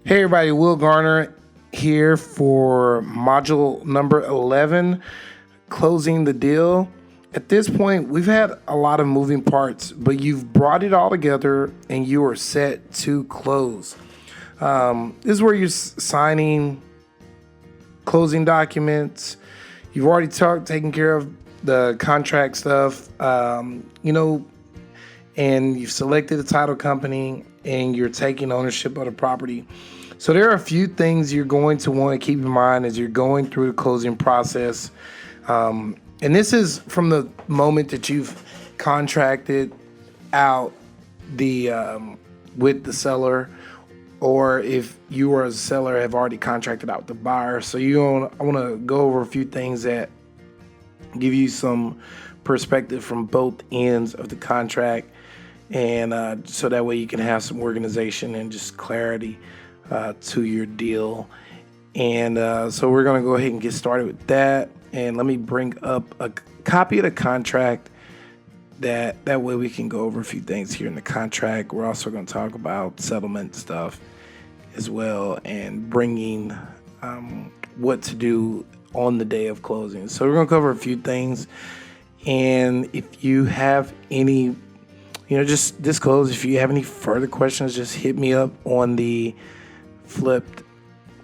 Hey everybody, Will Garner here for module number 11, closing the deal. At this point, we've had a lot of moving parts, but you've brought it all together and you are set to close. This is where you're signing closing documents. You've already taken care of the contract stuff, and you've selected the title company and you're taking ownership of the property. So there are a few things you're going to want to keep in mind as you're going through the closing process. And this is from the moment that you've contracted out the with the seller, or if you are a seller have already contracted out the buyer. So I want to go over a few things that give you some perspective from both ends of the contract, and so that way you can have some organization and just clarity to your deal. And so we're going to go ahead and get started with that. And let me bring up a copy of the contract. That way we can go over a few things here in the contract. We're also going to talk about settlement stuff as well, and bringing what to do on the day of closing. So we're going to cover a few things. And if you have any, just disclose. If you have any further questions, just hit me up on the Flipped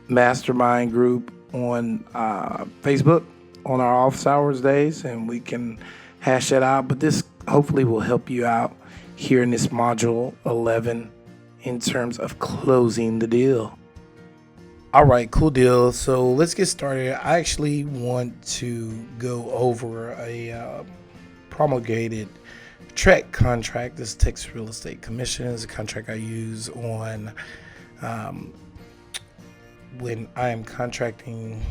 Mastermind group on Facebook on our office hours days, and we can hash that out. But this hopefully will help you out here in this module 11 in terms of closing the deal. All right, cool deal. So let's get started. I actually want to go over a promulgated TREC contract. This Texas Real Estate Commission is a contract I use on when I am contracting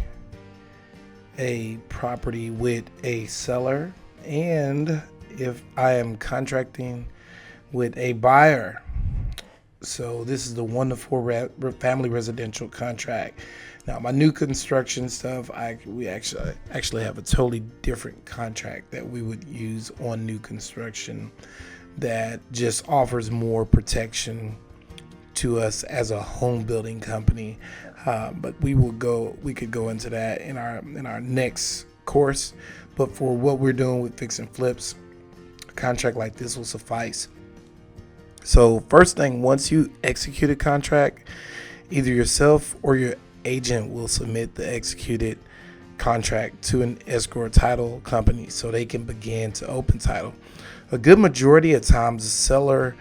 a property with a seller, and if I am contracting with a buyer. So this is the 1-to-4 family residential contract. Now my new construction stuff, we actually have a totally different contract that we would use on new construction that just offers more protection to us as a home building company. But we could go into that in our next course. But for what we're doing with fix and flips, a contract like this will suffice. So first thing, once you execute a contract, either yourself or your agent will submit the executed contract to an escrow title company so they can begin to open title. A good majority of times the seller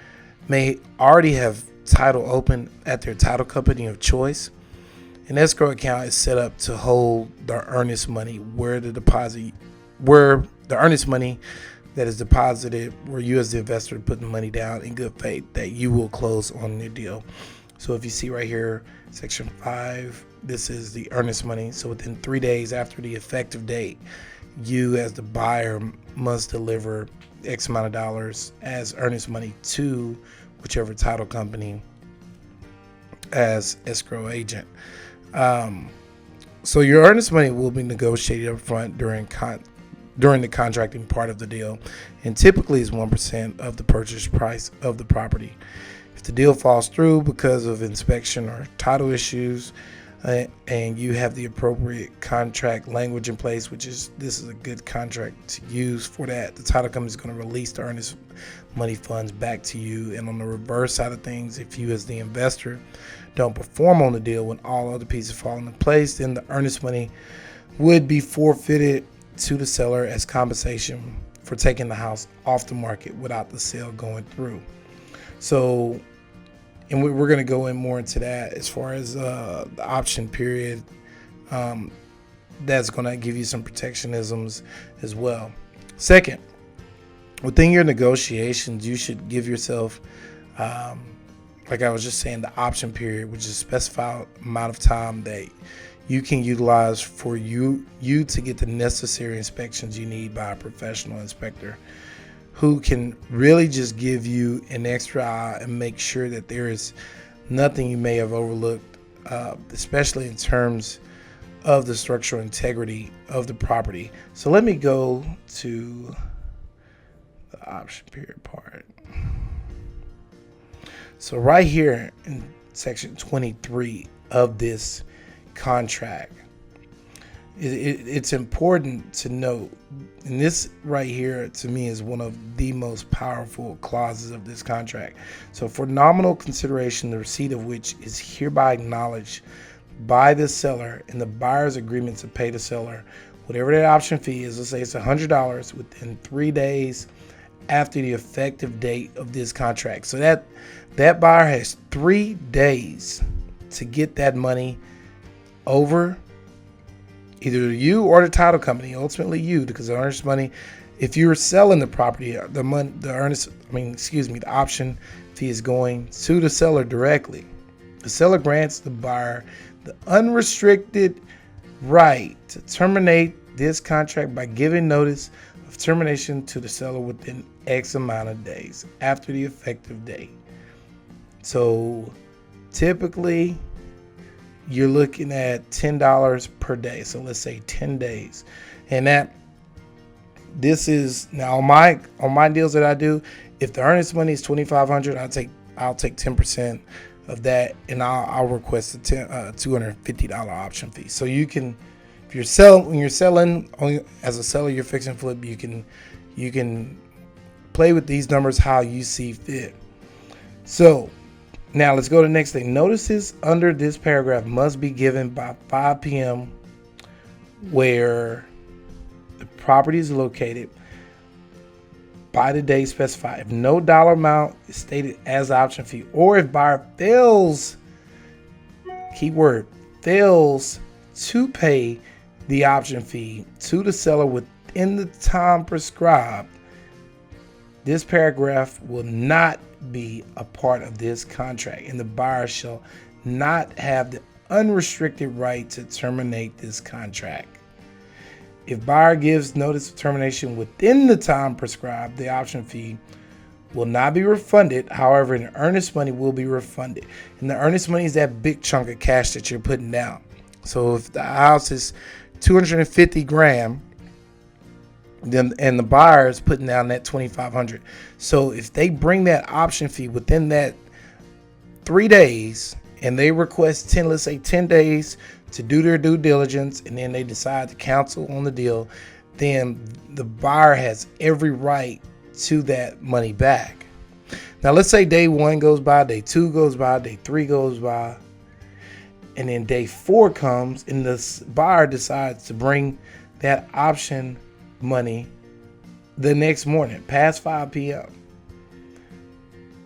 may already have title open at their title company of choice. An escrow account is set up to hold the earnest money where the earnest money that is deposited, where you as the investor put the money down in good faith that you will close on your deal. So if you see right here, section 5, this is the earnest money. So within 3 days after the effective date, you as the buyer must deliver X amount of dollars as earnest money to whichever title company as escrow agent. So your earnest money will be negotiated up front during the contracting part of the deal, and typically is 1% of the purchase price of the property. If the deal falls through because of inspection or title issues, and you have the appropriate contract language in place, this is a good contract to use for that, the title company is going to release the earnest money funds back to you. And on the reverse side of things, if you as the investor don't perform on the deal when all other pieces fall into place, then the earnest money would be forfeited to the seller as compensation for taking the house off the market without the sale going through. So, and we're going to go in more into that as far as the option period. That's going to give you some protectionisms as well. Second, within your negotiations, you should give yourself, like I was just saying, the option period, which is a specified amount of time that you can utilize for you to get the necessary inspections you need by a professional inspector who can really just give you an extra eye and make sure that there is nothing you may have overlooked, especially in terms of the structural integrity of the property. So let me go to the option period part. So right here in Section 23 of this contract. It's important to note, and this right here to me is one of the most powerful clauses of this contract. So for nominal consideration, the receipt of which is hereby acknowledged by the seller and the buyer's agreement to pay the seller whatever that option fee is, let's say it's $100, within 3 days after the effective date of this contract. So that buyer has 3 days to get that money over either you or the title company, ultimately you, because the earnest money, if you're selling the property, the option fee is going to the seller directly. The seller grants the buyer the unrestricted right to terminate this contract by giving notice of termination to the seller within X amount of days after the effective date. So typically you're looking at $10 per day. So let's say 10 days. And this is now on my deals that I do, if the earnest money is $2,500, I'll take 10% of that, and I'll request a $250 option fee. So you can, when you're selling as a seller, you're fixing flip, you can play with these numbers how you see fit. So now let's go to the next thing. Notices under this paragraph must be given by 5 p.m. where the property is located by the day specified. If no dollar amount is stated as option fee, or if buyer fails, keyword, fails to pay the option fee to the seller within the time prescribed, this paragraph will not be a part of this contract, and the buyer shall not have the unrestricted right to terminate this contract. If buyer gives notice of termination within the time prescribed, the option fee will not be refunded. However, the earnest money will be refunded. And the earnest money is that big chunk of cash that you're putting down. So if the house is $250,000, then and the buyer is putting down that $2,500. So if they bring that option fee within that 3 days and they request 10 days to do their due diligence, and then they decide to cancel on the deal, then the buyer has every right to that money back. Now let's say day 1 goes by, day 2 goes by, day 3 goes by, and then day 4 comes and the buyer decides to bring that option money the next morning past 5 p.m.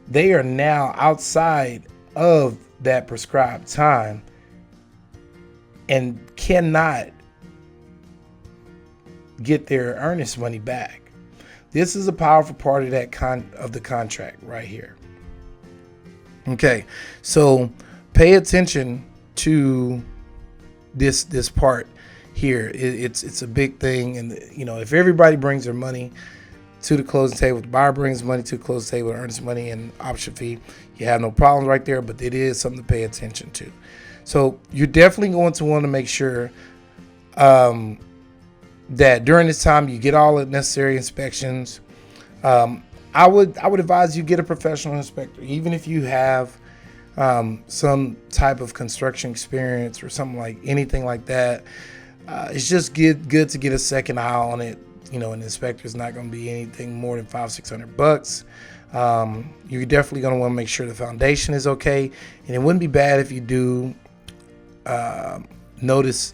They are now outside of that prescribed time and cannot get their earnest money back. This is a powerful part of the contract right here. Okay, so pay attention to this part here. It's a big thing, and if everybody brings their money to the closing table, the buyer brings money to the closing table, earnest money and option fee, you have no problems right there. But it is something to pay attention to. So you're definitely going to want to make sure that during this time you get all the necessary inspections. I would advise you get a professional inspector, even if you have some type of construction experience or something like anything like that. It's just good to get a second eye on it. An inspector is not going to be anything more than $500-600. You're definitely going to want to make sure the foundation is okay, and it wouldn't be bad if you do notice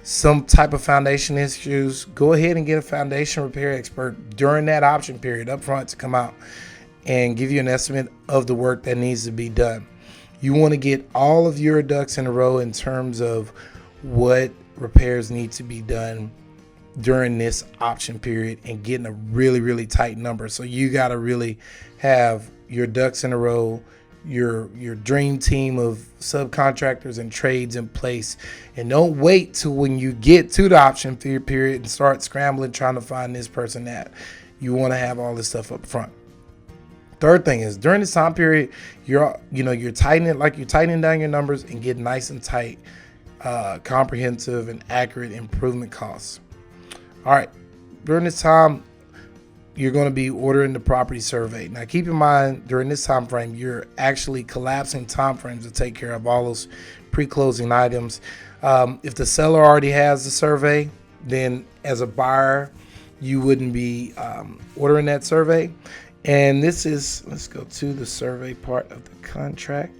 some type of foundation issues. Go ahead and get a foundation repair expert during that option period up front to come out and give you an estimate of the work that needs to be done. You want to get all of your ducks in a row in terms of what repairs need to be done during this option period and getting a really, really tight number. So you got to really have your ducks in a row, your dream team of subcontractors and trades in place, and don't wait till when you get to the option period and start scrambling trying to find this person that. You want to have all this stuff up front. Third thing is, during this time period, you're tightening down your numbers and get nice and tight, comprehensive and accurate improvement costs. All right, during this time, you're going to be ordering the property survey. Now, keep in mind, during this time frame, you're actually collapsing time frames to take care of all those pre-closing items. If the seller already has the survey, then as a buyer, you wouldn't be ordering that survey. And this is, let's go to the survey part of the contract.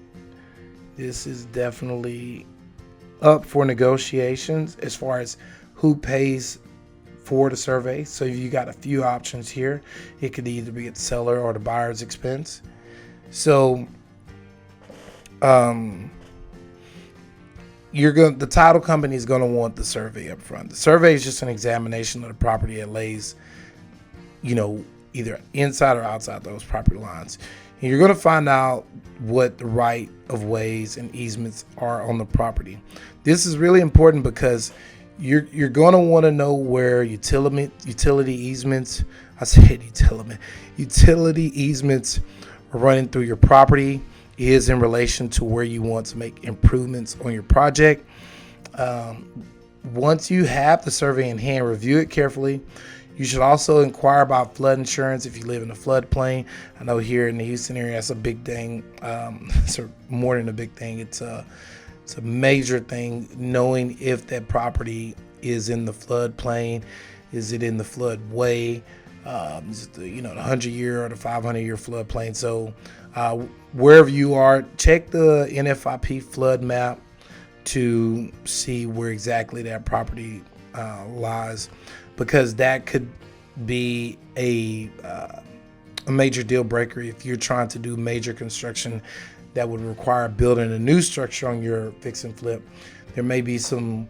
This is definitely up for negotiations as far as who pays for the survey. So you got a few options here. It could either be at the seller or the buyer's expense. So the title company is going to want the survey up front. The survey is just an examination of the property that lays, either inside or outside those property lines. And you're going to find out what the right of ways and easements are on the property. This is really important because you're going to want to know where utility easements, utility easements are running through your property is in relation to where you want to make improvements on your project. Once you have the survey in hand, review it carefully. You should also inquire about flood insurance if you live in a floodplain. I know here in the Houston area, that's a big thing. It's more than a big thing. It's a major thing, knowing if that property is in the floodplain. Is it in the floodway? Is it the 100-year or the 500-year floodplain? So wherever you are, check the NFIP flood map to see where exactly that property lies, because that could be a major deal breaker if you're trying to do major construction that would require building a new structure on your fix and flip. There may be some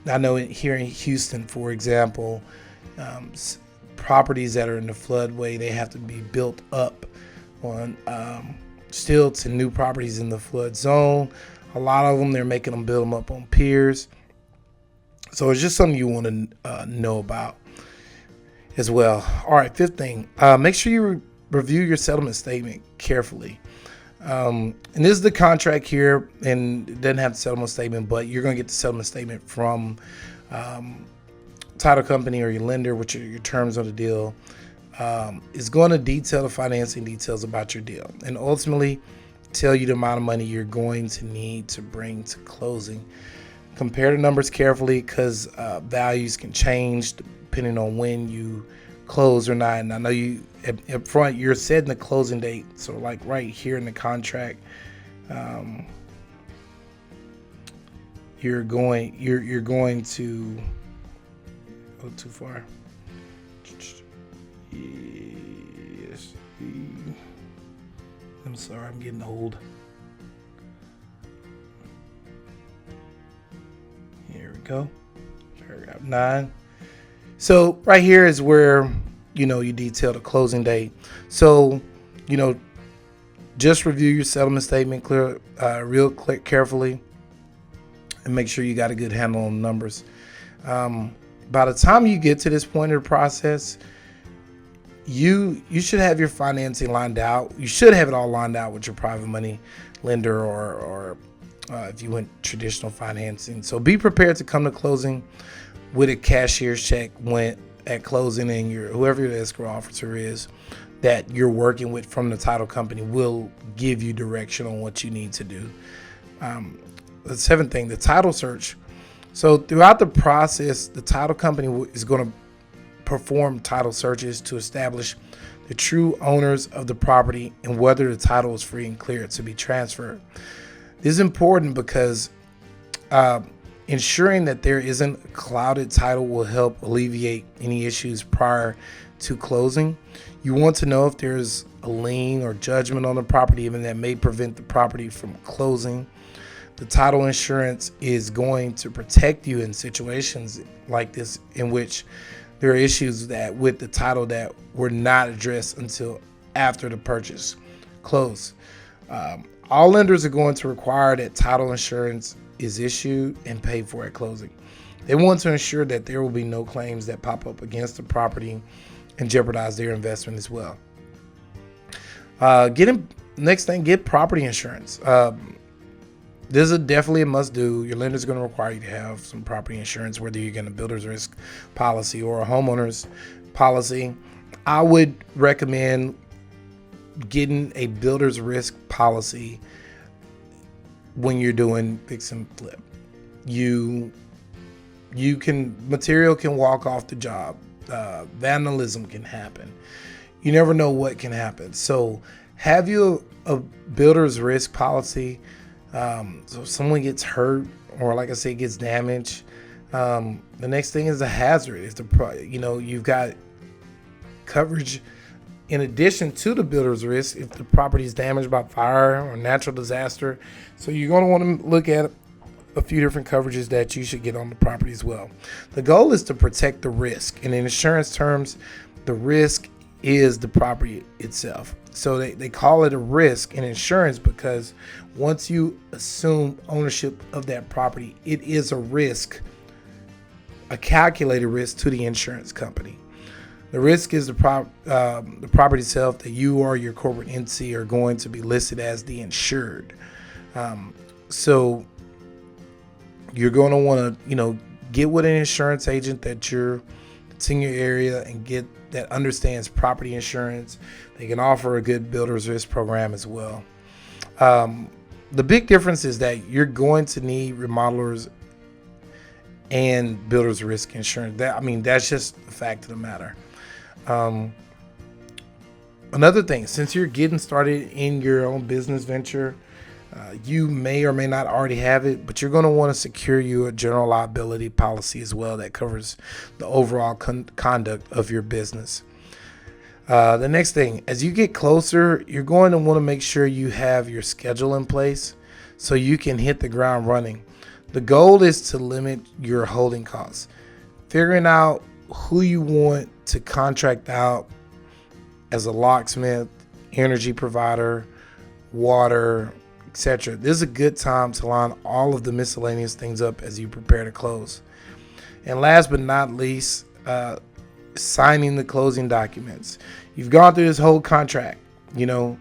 I know here in Houston, for example, properties that are in the floodway, they have to be built up on stilts, and new properties in the flood zone. A lot of them, they're making them build them up on piers. So it's just something you want to know about as well. All right, fifth thing, make sure you review your settlement statement carefully. And this is the contract here, and it doesn't have the settlement statement, but you're going to get the settlement statement from title company or your lender, which are your terms of the deal. Is going to detail the financing details about your deal and ultimately tell you the amount of money you're going to need to bring to closing. Compare the numbers carefully, because values can change depending on when you close or not. And I know you up front, you're setting the closing date. So like right here in the contract, you're going to go too far. Yes. I'm sorry, I'm getting old. Here we go. Paragraph 9. So right here is where you detail the closing date. So just review your settlement statement carefully, and make sure you got a good handle on the numbers. By the time you get to this point of the process, you should have your financing lined out. You should have it all lined out with your private money lender or if you went traditional financing. So be prepared to come to closing with a cashier's check at closing, and whoever your escrow officer is that you're working with from the title company will give you direction on what you need to do. The seventh thing, the title search. So throughout the process, the title company is going to perform title searches to establish the true owners of the property and whether the title is free and clear to be transferred. This is important because ensuring that there isn't a clouded title will help alleviate any issues prior to closing. You want to know if there's a lien or judgment on the property, even that may prevent the property from closing. The title insurance is going to protect you in situations like this, in which there are issues with the title that were not addressed until after the purchase closed. All lenders are going to require that title insurance is issued and paid for at closing. They want to ensure that there will be no claims that pop up against the property and jeopardize their investment as well. Next thing, get property insurance. This is definitely a must do. Your lender's going to require you to have some property insurance, whether you're getting a builder's risk policy or a homeowner's policy. I would recommend getting a builder's risk policy when you're doing fix and flip. Material can walk off the job. Vandalism can happen. You never know what can happen. So have you a builder's risk policy. So if someone gets hurt or, like I say, gets damaged, the next thing is a hazard. It's you've got coverage in addition to the builder's risk if the property is damaged by fire or natural disaster. So you're going to want to look at a few different coverages that you should get on the property as well. The goal is to protect the risk. And in insurance terms, the risk is the property itself. So they call it a risk in insurance because once you assume ownership of that property, it is a risk, a calculated risk to the insurance company. The risk is the property itself that you or your corporate entity are going to be listed as the insured. So you're going to want to, get with an insurance agent that's in your area and get that understands property insurance. They can offer a good builder's risk program as well. The big difference is that you're going to need remodelers and builder's risk insurance. That's just the fact of the matter. Another thing, since you're getting started in your own business venture, you may or may not already have it, but you're going to want to secure you a general liability policy as well that covers the overall conduct of your business. The next thing, as you get closer, you're going to want to make sure you have your schedule in place so you can hit the ground running. The goal is to limit your holding costs. Figuring out who you want to contract out as a locksmith, energy provider, water, etc. This is a good time to line all of the miscellaneous things up as you prepare to close. And last but not least, signing the closing documents. You've gone through this whole contract. From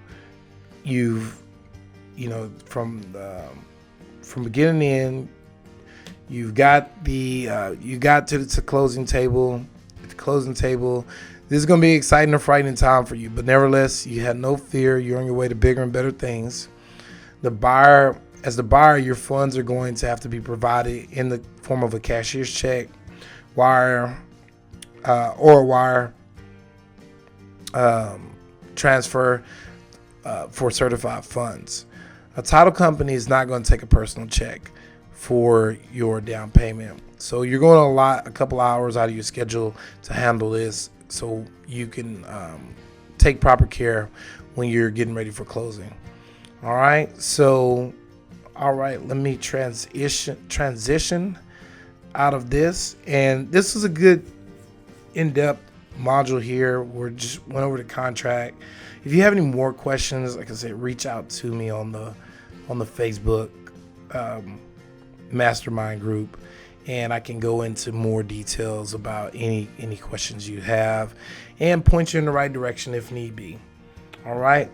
beginning to end, you got to the closing table. At the closing table, this is going to be an exciting and frightening time for you, but nevertheless, you have no fear. You're on your way to bigger and better things. As the buyer, your funds are going to have to be provided in the form of a cashier's check, wire transfer for certified funds. A title company is not going to take a personal check for your down payment. So you're going to allot a couple hours out of your schedule to handle this so you can take proper care when you're getting ready for closing. All right, let me transition out of this. And this is a good in-depth module here. We just went over the contract. If you have any more questions, like I said, reach out to me on the Facebook mastermind group, and I can go into more details about any questions you have and point you in the right direction if need be. All right.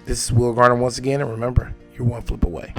This is Will Garner once again, and remember, you're one flip away.